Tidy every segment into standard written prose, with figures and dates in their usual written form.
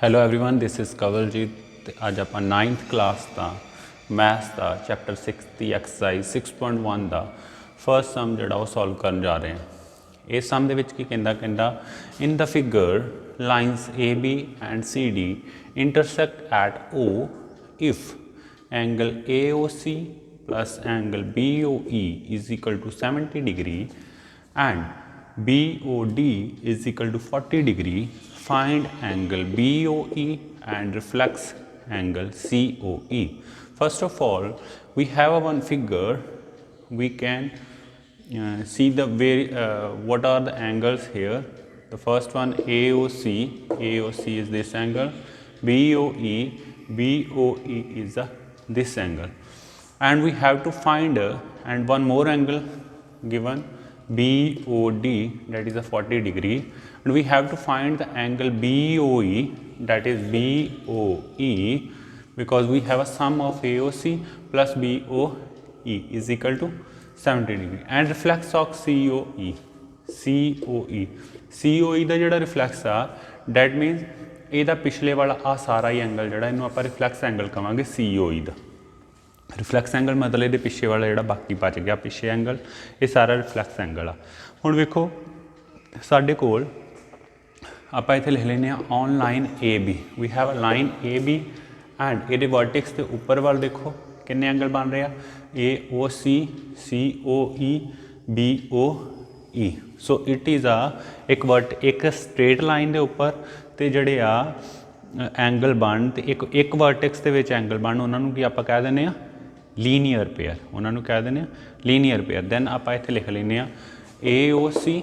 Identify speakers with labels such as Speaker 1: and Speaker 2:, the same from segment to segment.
Speaker 1: Hello everyone this is Kawaljeet ਤੇ ਅੱਜ ਆਪਾਂ 9th ਕਲਾਸ ਦਾ ਮੈਥਸ ਦਾ ਚੈਪਟਰ 6 ਦੀ ਐਕਸਰਸਾਈਜ਼ 6.1 ਦਾ ਫਰਸਟ ਸਮ ਜਿਹੜਾ ਉਹ ਸੋਲਵ ਕਰਨ ਜਾ ਰਹੇ ਹਾਂ। ਇਸ ਸਮ ਦੇ ਵਿੱਚ ਕੀ ਕਹਿੰਦਾ in the figure lines AB and CD intersect at O if angle AOC plus angle BOE is equal to 70 degree and BOD is equal to 40 degree, find angle BOE and reflex angle COE. First of all, we have one figure. We can see the what are the angles here. The first one AOC is this angle, BOE is this angle, and we have to find and one more angle given BOD, that is a 40 degree, and we have to find the angle BOE, that is BOE, because we have a sum of AOC plus BOE is equal to 70 degree, and reflex of COE ਦਾ ਜਿਹੜਾ reflex ਆ that means ਇਹਦਾ ਪਿਛਲੇ ਵਾਲਾ ਆ ਸਾਰਾ ਹੀ angle ਜਿਹੜਾ ਇਹਨੂੰ ਆਪਾਂ ਰਿਫਲੈਕਸ ਐਂਗਲ ਕਹਾਂਗੇ COE ਦਾ। रिफ्लैक्स एंगल मतलब ये पिछे वाला जो बाकी बच गया पिछे एंगल, ये सारा रिफ्लैक्स एंगल आ। हुण वेखो साडे कोल आपां इत्थे लिख लैंदे on line AB, we have a line AB and ये वर्टिक्स के उपर वाल देखो किन्ने एंगल बन रहे हैं AOC COE BOE। So it is एक स्ट्रेट लाइन के उपर तो जड़े आ एंगल बन तो एक वर्टिक्स के एंगल बन उन्होंने की आप कह दें लीनियर पेयर, उन्होंने कह दें लीनियर पेयर। दैन आप इत्थे लिख लें AOC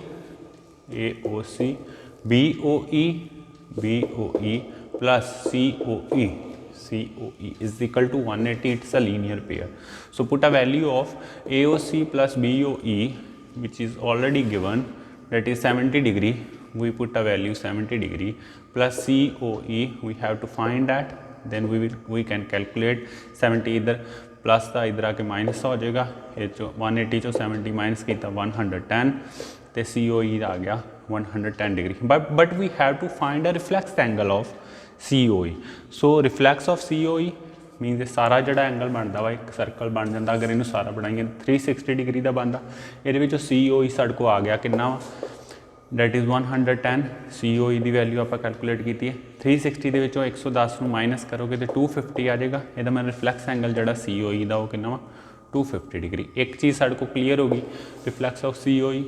Speaker 1: BOE plus COE is equal to 180, it's a linear pair. So put a value of AOC plus BOE which is already given, that is 70 degree, we put a value 70 degree, plus COE we have to find that, then we can calculate 70 इधर plus का इधर आके minus हो जाएगा, ये 180 चो 70 minus किया 110 तो COE आ गया 110 डिग्री। But we have to find a reflex angle of COE। So reflex of COE minus सारा जो एंगल बनता वा एक सर्कल बन जाता, अगर इनू सारा बनाइए 360 डिग्री का बनता। ये COE साढ़े को आ गया कितना वा, डेट इज़ 110। COE की वैल्यू आप कैलकुलेट की है 360 के 110 माइनस करोगे तो 250 आ जाएगा। यदा मैं रिफ्लैक्स एंगल जो COE का वो कितना वा 250 डिग्री। एक चीज़ साढ़े को क्लीयर होगी reflex of COE।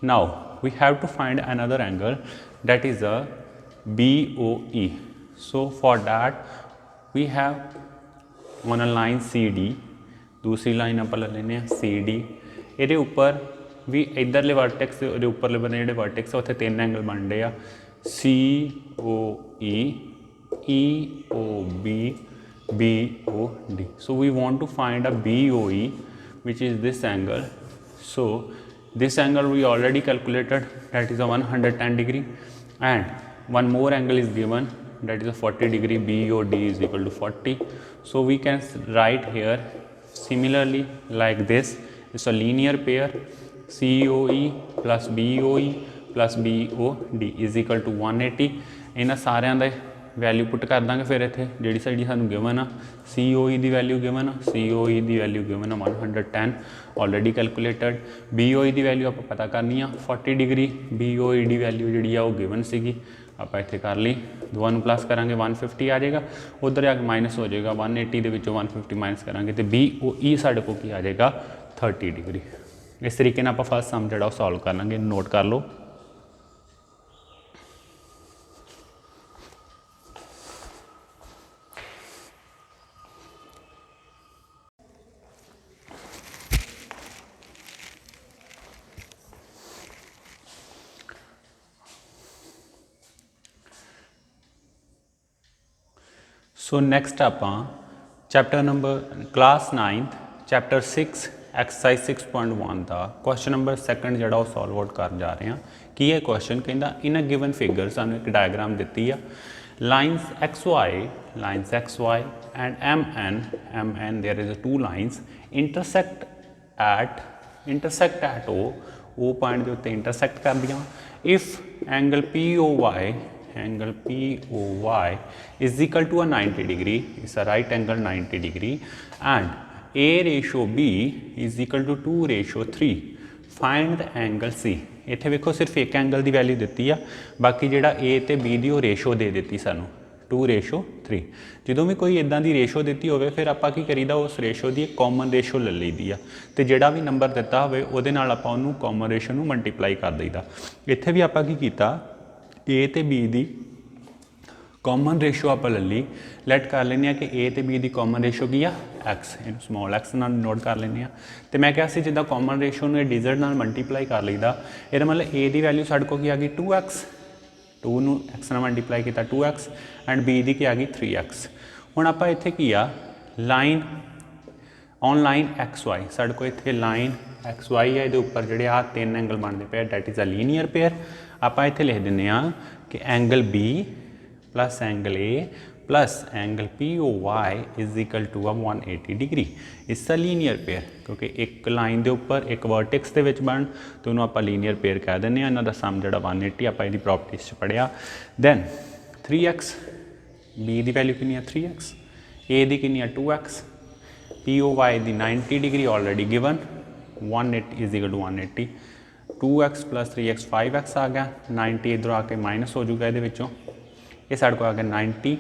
Speaker 1: Now we have to find another angle that is a BOE। So for that we have on a line CD, दूसरी लाइन आप ले लें CD, ये उपर भी इधरले वर्टेक्स के उपरले बने जो वर्टेक्स उत्थे 3 एंगल बन रहे हैं COE EOB BOD। So we want to find a BOE which is this angle। so this angle we already calculated, that is a 110 degree, and one more angle is given, that is a 40 degree, BOD is equal to 40। so we can write here similarly like this, it's a linear pair, COE plus BOE plus BOD is equal to 180। इन्होंने सारिया का value put कर देंगे फिर इतने जी साड़ी सूँ given आ COE की value given आ, COE की वैल्यू गिवन आ 110 ऑलरेडी कैलकुलेटेड। BOE की वैल्यू आप पता करनी आ 40 डिग्री, BOE की वैल्यू जी वो गिवन सी आप इतने कर ली, दोनों प्लस करा 150 आ जाएगा, उधर जाके माइनस हो जाएगा 180 के 150 माइनस करा तो BOE साढ़े को की आ जाएगा 30 डिग्री। इस तरीके आप फर्स्ट सम जो सॉल्व कर लेंगे, नोट कर लो। सो नैक्सट आप chapter number class 9th chapter 6 exercise 6.1 का क्वेश्चन नंबर 2 जो सॉल्व आउट कर जा रहे हैं। की है क्वेश्चन कहता इन अ गिवन फिगर सानू एक डायग्राम दी है, lines XY and MN there is 2 lines intersect at O point के उत्ते इंटरसेक्ट कर दिया। If angle POY angle POY is equal to a 90 degree, it's a right angle 90 degree, and A ratio B is equal to 2 ratio 3, find the angle C। ਇੱਥੇ ਵੇਖੋ ਸਿਰਫ ਇੱਕ angle ਦੀ value ਦਿੱਤੀ ਆ, ਬਾਕੀ ਜਿਹੜਾ A ਤੇ B ਦੀ ਉਹ ਰੇਸ਼ੋ ਦੇ ਦਿੱਤੀ ਸਾਨੂੰ 2 ratio 3। ਜਦੋਂ ਵੀ ਕੋਈ ਇਦਾਂ ਦੀ ਰੇਸ਼ੋ ਦਿੱਤੀ ਹੋਵੇ ਫਿਰ ਆਪਾਂ ਕੀ ਕਰੀਦਾ, ਉਸ ਰੇਸ਼ੋ ਦੀ ਇੱਕ ਕਾਮਨ ਰੇਸ਼ੋ ਲੈ ਲਈਦੀ ਆ, ਤੇ ਜਿਹੜਾ ਵੀ ਨੰਬਰ ਦਿੱਤਾ ਹੋਵੇ ਉਹਦੇ ਨਾਲ ਆਪਾਂ ਉਹਨੂੰ ਕਾਮਨ ਰੇਸ਼ੋ ਨੂੰ ਮਲਟੀਪਲਾਈ ਕਰ ਦਈਦਾ। ਇੱਥੇ ਵੀ ਆਪਾਂ ਕੀ ਕੀਤਾ, A ਤੇ B ਦੀ ਕਾਮਨ ਰੇਸ਼ੋ ਆਪਾਂ ਲੈ ਲਈ, ਲੈਟ ਕਰ ਲੈਂਦੇ ਹਾਂ ਕਿ A ਤੇ B ਦੀ ਕਾਮਨ ਰੇਸ਼ੋ ਕੀ ਆ, x, ਇਹਨੂੰ ਸਮੋਲ x ਨਾਲ ਨੋਟ ਕਰ ਲੈਂਦੇ ਹਾਂ। ਤੇ ਮੈਂ ਕਿਹਾ ਸੀ ਜਿੱਦਾਂ ਕਾਮਨ ਰੇਸ਼ੋ ਨੂੰ ਡਿਜਿਟ ਨਾਲ ਮਲਟੀਪਲਾਈ ਕਰ ਲਈਦਾ, ਇਹਦਾ ਮਤਲਬ A ਦੀ ਵੈਲਿਊ ਸਾਡੇ ਕੋਲ ਕੀ ਆ ਗਈ 2x, 2 ਨੂੰ x ਨਾਲ ਮਲਟੀਪਲਾਈ ਕੀਤਾ 2x, ਐਂਡ B ਦੀ ਕੀ ਆ ਗਈ 3x। ਹੁਣ ਆਪਾਂ ਇੱਥੇ ਕੀ ਆ, ਲਾਈਨ ਔਨ ਲਾਈਨ XY, ਸਾਡੇ ਕੋਲ ਇੱਥੇ ਲਾਈਨ XY ਹੈ, ਇਹਦੇ ਉੱਪਰ ਜਿਹੜੇ ਆ 3 ਐਂਗਲ ਬਣਦੇ ਪਏ, that is a linear pair. ਆਪਾਂ ਇੱਥੇ ਲਿਖ ਦਿੰਦੇ ਹਾਂ ਕਿ angle B plus angle A plus angle POY is equal to a 180 degree। It's a linear pair, क्योंकि एक लाइन के उपर एक वर्टेक्स के बन, तो उन्होंने आप लीनियर पेयर कह दें। इन्हों का सम जो 180 आप इसकी प्रॉपर्टीज पढ़िया। दैन 3x, B की वैल्यू कितनी है 3x, A की कितनी है 2x, POY की 90 degree already given, 180 is equal to 180, 2x plus 3x 5x आ गया, 90 इधरों आके माइनस हो जाऊगा, ये ये साढ़े को आ गया 90,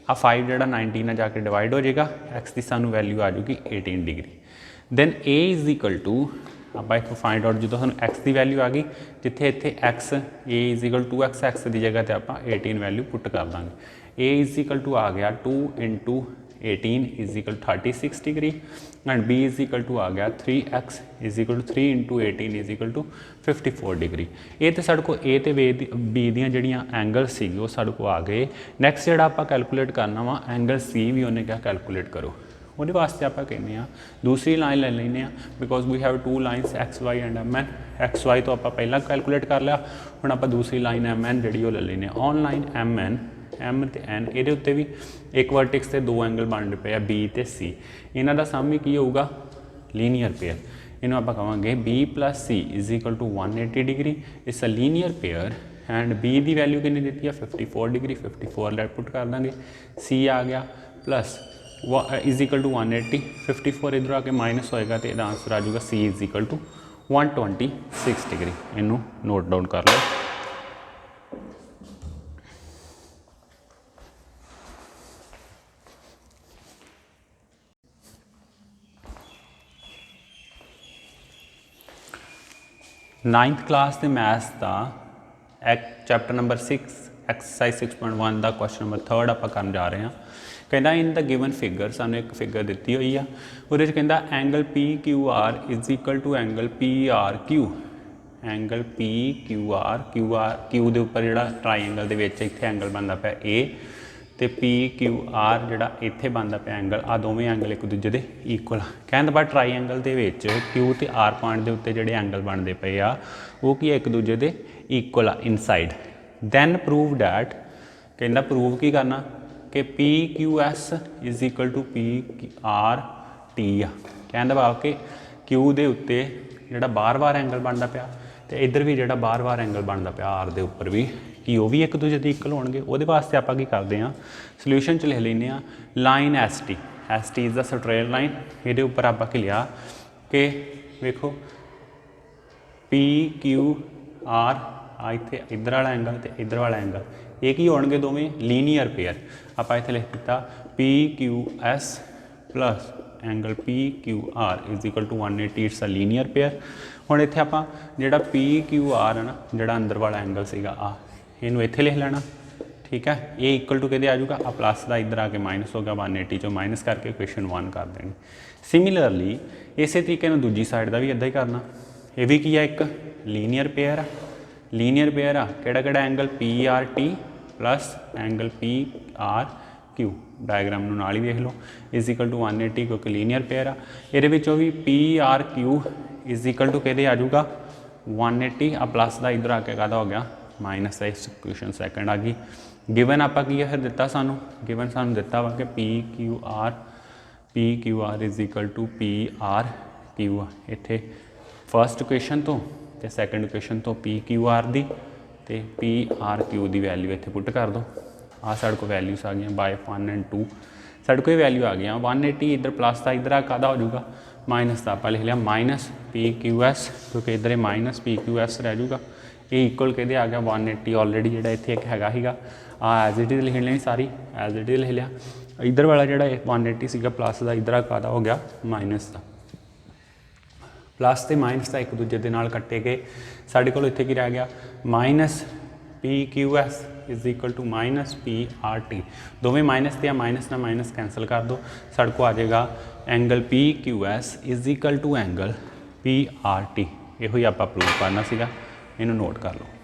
Speaker 1: आ 5 जो 90 ना जाके डिवाइड हो जाएगा, x की सानू वैल्यू आ जाएगी 18 degree. Then A is equal to आप इतों फाइंड आउट जो सूँ x की वैल्यू आ गई, जिथे इतने x A is equal to x की जगह पर आप 18 वैल्यू पुट कर देंगे। A इज इक्वल टू आ गया 2 into 18 is equal 36 degree, and B is equal to आ गया 3x is equal to 3 into 18 is equal to 54 degree. ये तो साढ़े को A तो B दियाँ जड़ियाँ एंगल सी वो साढ़े को आ गए। नैक्सट जोड़ा आप कैलकुलेट करना वा एंगल C भी उन्हें क्या कैलकुलेट करो, वो वास्ते आप कहने दूसरी लाइन ले लें, because we have 2 lines XY and MN। XY तो आप पहला कैलकुलेट कर लिया, हम आप दूसरी लाइन MN जी ले लें। ऑन लाइन MN M तो N, ये उत्ते भी एक वर्टेक्स से 2 एंगल बन पे B तो C, इन्हों का सम भी की होगा लीनियर पेयर। इन्हों आप कहेंगे B plus C is equal to 180 degree, it's a linear pair, and B की वैल्यू कितनी दी है 54 डिग्री, 54 लेट पुट कर देंगे, C आ गया प्लस इज इक्वल टू 180, 54 इधर आके माइनस होएगा, तो यदा आंसर आ जाएगा C is equal to 126 degree. इनू नोट डाउन कर लो। नाइन्थ क्लास के मैथ्स का चैप्टर नंबर 6 एक्सरसाइज 6.1 का क्वेश्चन नंबर 3 आप कर जा रहे हैं। कहना इन द गिवन फिगर सानू एक फिगर दी हुई है, वो कहता angle PQR is equal to angle PRQ। Angle PQR Q के उपर जो ट्राईएंगल के इतने एंगल बनता पाया A, तो PQR जोड़ा इत्थे बनता पाया एंगल, आ दोवें एंगल एक दूजे के ईक्वल। कहने बाद ट्राईएंगल के Q तो R पॉइंट के उत्ते जोड़े एंगल बनते पे आ वो की एक दूजे के ईक्वल आ इनसाइड। दैन प्रूव डैट, कहना प्रूव की करना कि PQS is equal to PRT आ। कहने भाव कि Q के उत्ते जोड़ा बार बार एंगल बनता पाया, तो इधर भी जो बार बार एंगल बनता पाया R के उपर भी कि वो भी एक दूजे के इक्वल होंगे। वो वास्ते आप करते हैं सल्यूशन च लिख लें line ST is the straight line. ये उपर आप लिया कि वेखो PQR इतने इधर वाला एंगल तो इधर वाला एंगल ये की होंगे दोवें लीनियर पेयर। आप इतने लिख दिता PQS plus angle PQR is equal to 180, it's a linear pair. हुण इत्थे आपां जिहड़ा PQR है ना, जिहड़ा अंदर वाला एंगल सीगा आ, इनू इत्थे लिख लेना, ठीक है। ये इक्वल टू कहते आ जाऊगा, आ प्लस का इधर आके माइनस होगा, 180 चो माइनस करके इक्वेशन 1 कर देंगे। सिमिलरली इस तरीके दूजी साइड का भी इदा ही करना। ये भी की है एक लीनियर पेयर आ, लीनियर पेयर आ किहड़ा angle PRT plus angle PRQ। Diagram नूं नाल ही देख लो, इज इक्वल टू 180 क्योंकि लीनियर पेयर आ। ये भी PRQ इज इक्वल टू कहते आ जाऊगा 180, आ प्लस का इधर आके कहता हो गया माइनस का, इस क्वेश्चन सैकेंड आ गई। गिवन आप की फिर दिता सानू, गिवन सानू दिता वा कि PQR is equal to PRQ। इत्थे फर्स्ट इक्वेशन तो सैकेंड इक्वेशन तो PQR दी तो पी आर क्यू की वैल्यू इत्थे पुट कर दो। आ साढ़े को वैल्यूज़ आ गई बाय 1 एंड 2 साढ़े को ये वैल्यू आ गई 180 इधर प्लस का इधर कादा हो जाऊगा माइनस का, आप लिख लिया माइनस पी क्यू एस क्योंकि इधर माइनस पी क्यू एस रह जाऊगा। ये इक्वल कहते आ गया 180 ऑलरेडी जो इतने एक हैगा हीगा एज इट इज़ लिख लेनी सारी एज इट इज़ लिख लिया। इधर वाला जो 180 सीगा प्लस का इधर कादा हो गया माइनस का। प्लस तो माइनस का एक दूजे के नाल कट्टे गए साढ़े को इत्थे की रह गया minus P Q S is equal to minus P R T. दोवें माइनस थे माइनस ना माइनस कैंसल कर दो साढ़े को आ जाएगा angle P Q S is equal to angle P R T. यो ही आप प्रूव करना सीगा, इनू नोट कर लो।